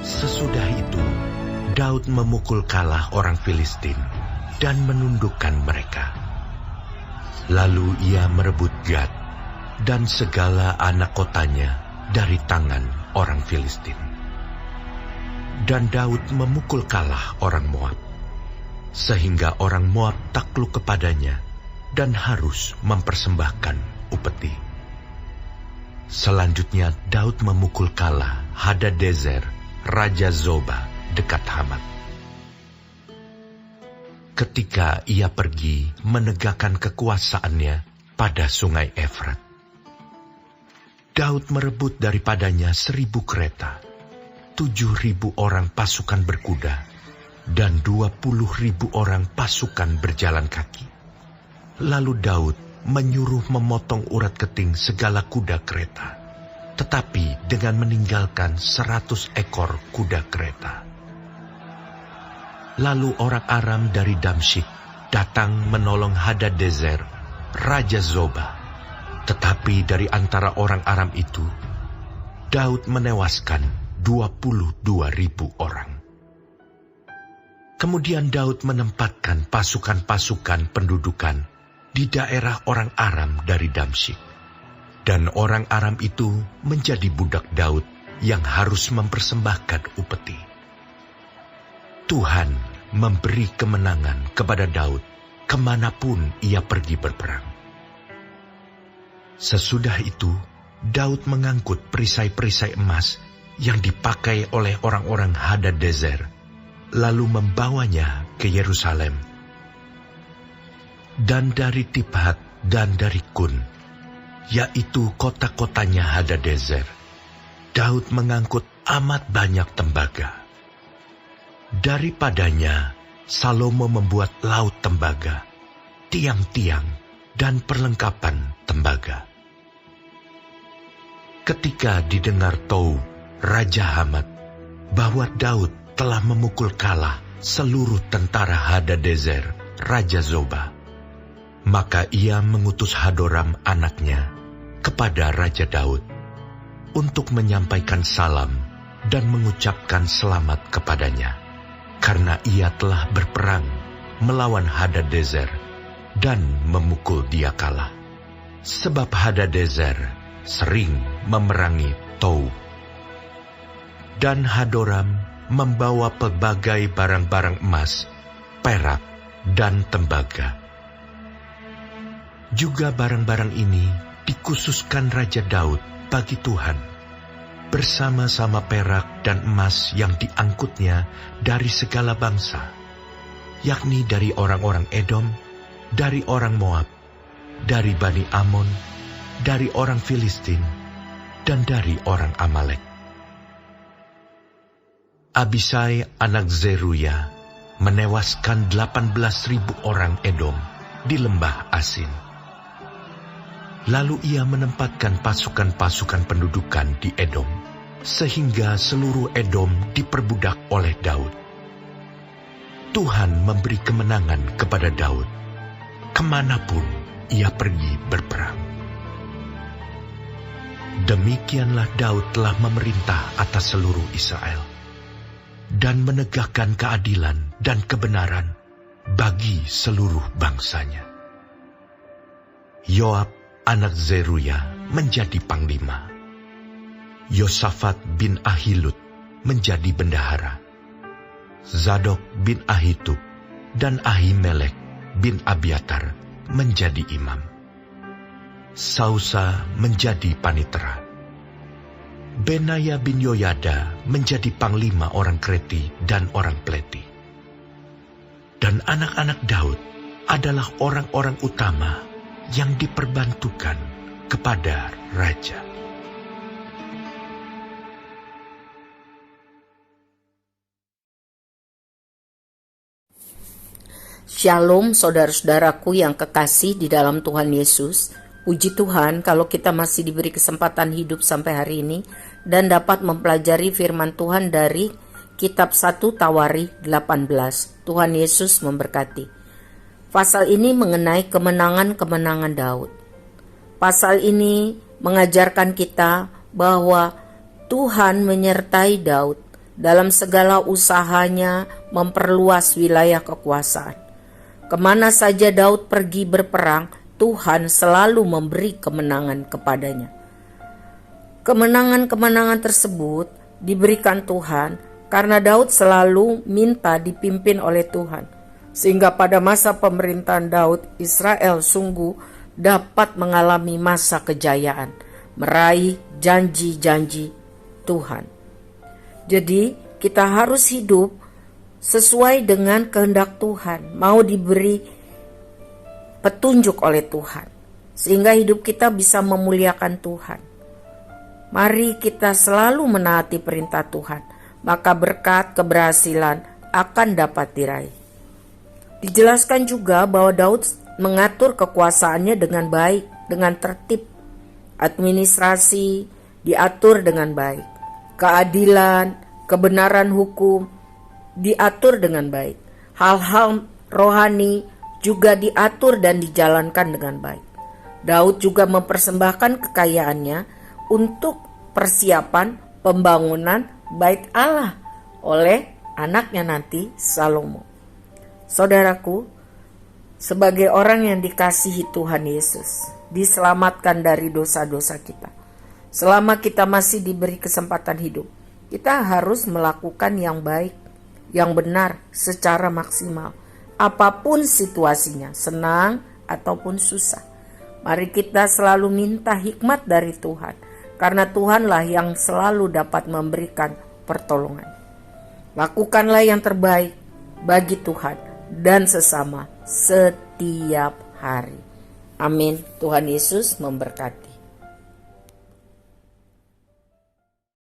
Sesudah itu, Daud memukul kalah orang Filistin dan menundukkan mereka. Lalu ia merebut Gad dan segala anak kotanya dari tangan orang Filistin. Dan Daud memukul kalah orang Moab, sehingga orang Moab takluk kepadanya dan harus mempersembahkan upeti. Selanjutnya Daud memukul kalah Hadadezer, Raja Zoba, dekat Hamat. Ketika ia pergi menegakkan kekuasaannya pada sungai Efrat, Daud merebut daripadanya 1.000 kereta, 7.000 orang pasukan berkuda, dan 20.000 orang pasukan berjalan kaki. Lalu Daud menyuruh memotong urat keting segala kuda kereta, tetapi dengan meninggalkan 100 ekor kuda kereta. Lalu orang Aram dari Damsyik datang menolong Hadadezer, Raja Zoba. Tetapi dari antara orang Aram itu, Daud menewaskan 22.000 orang. Kemudian Daud menempatkan pasukan-pasukan pendudukan di daerah orang Aram dari Damsyik. Dan orang Aram itu menjadi budak Daud yang harus mempersembahkan upeti. Tuhan memberi kemenangan kepada Daud kemanapun ia pergi berperang. Sesudah itu, Daud mengangkut perisai-perisai emas yang dipakai oleh orang-orang Hadadezer, lalu membawanya ke Yerusalem. Dan dari Tibhat dan dari Kun, yaitu kota-kotanya Hadadezer, Daud mengangkut amat banyak tembaga. Daripadanya, Salomo membuat laut tembaga, tiang-tiang, dan perlengkapan tembaga. Ketika didengar Tou, Raja Hamat, bahwa Daud telah memukul kalah seluruh tentara Hadadezer, Raja Zoba, maka ia mengutus Hadoram anaknya kepada Raja Daud untuk menyampaikan salam dan mengucapkan selamat kepadanya, karena ia telah berperang melawan Hadadezer dan memukul dia kalah. Sebab Hadadezer sering memerangi Tou. Dan Hadoram membawa pelbagai barang-barang emas, perak, dan tembaga. Juga barang-barang ini dikhususkan Raja Daud bagi Tuhan, bersama-sama perak dan emas yang diangkutnya dari segala bangsa, yakni dari orang-orang Edom, dari orang Moab, dari Bani Amon, dari orang Filistin, dan dari orang Amalek. Abisai anak Zeruya menewaskan 18.000 orang Edom di lembah Asin. Lalu ia menempatkan pasukan-pasukan pendudukan di Edom, sehingga seluruh Edom diperbudak oleh Daud. Tuhan memberi kemenangan kepada Daud, kemanapun ia pergi berperang. Demikianlah Daud telah memerintah atas seluruh Israel, dan menegakkan keadilan dan kebenaran bagi seluruh bangsanya. Yoab anak Zeruya menjadi panglima. Yosafat bin Ahilud menjadi bendahara. Zadok bin Ahitub dan Ahimelek bin Abiatar menjadi imam. Sausa menjadi panitera. Benaya bin Yoyada menjadi panglima orang Kreti dan orang Pleti. Dan anak-anak Daud adalah orang-orang utama yang diperbantukan kepada raja. Shalom saudara-saudaraku yang kekasih di dalam Tuhan Yesus. Puji Tuhan kalau kita masih diberi kesempatan hidup sampai hari ini dan dapat mempelajari firman Tuhan dari kitab 1 Tawarikh 18. Tuhan Yesus memberkati. Pasal ini mengenai kemenangan-kemenangan Daud. Pasal ini mengajarkan kita bahwa Tuhan menyertai Daud dalam segala usahanya memperluas wilayah kekuasaan. Kemana saja Daud pergi berperang, Tuhan selalu memberi kemenangan kepadanya. Kemenangan-kemenangan tersebut diberikan Tuhan karena Daud selalu minta dipimpin oleh Tuhan. Sehingga pada masa pemerintahan Daud, Israel sungguh dapat mengalami masa kejayaan, meraih janji-janji Tuhan. Jadi kita harus hidup sesuai dengan kehendak Tuhan, mau diberi petunjuk oleh Tuhan, sehingga hidup kita bisa memuliakan Tuhan. Mari kita selalu menaati perintah Tuhan, maka berkat keberhasilan akan dapat diraih. Dijelaskan juga bahwa Daud mengatur kekuasaannya dengan baik, dengan tertib. Administrasi diatur dengan baik. Keadilan, kebenaran hukum diatur dengan baik. Hal-hal rohani juga diatur dan dijalankan dengan baik. Daud juga mempersembahkan kekayaannya untuk persiapan pembangunan Bait Allah oleh anaknya nanti Salomo. Saudaraku, sebagai orang yang dikasihi Tuhan Yesus, diselamatkan dari dosa-dosa kita. Selama kita masih diberi kesempatan hidup, kita harus melakukan yang baik, yang benar secara maksimal. Apapun situasinya, senang ataupun susah. Mari kita selalu minta hikmat dari Tuhan, karena Tuhanlah yang selalu dapat memberikan pertolongan. Lakukanlah yang terbaik bagi Tuhan dan sesama setiap hari. Amin. Tuhan Yesus memberkati.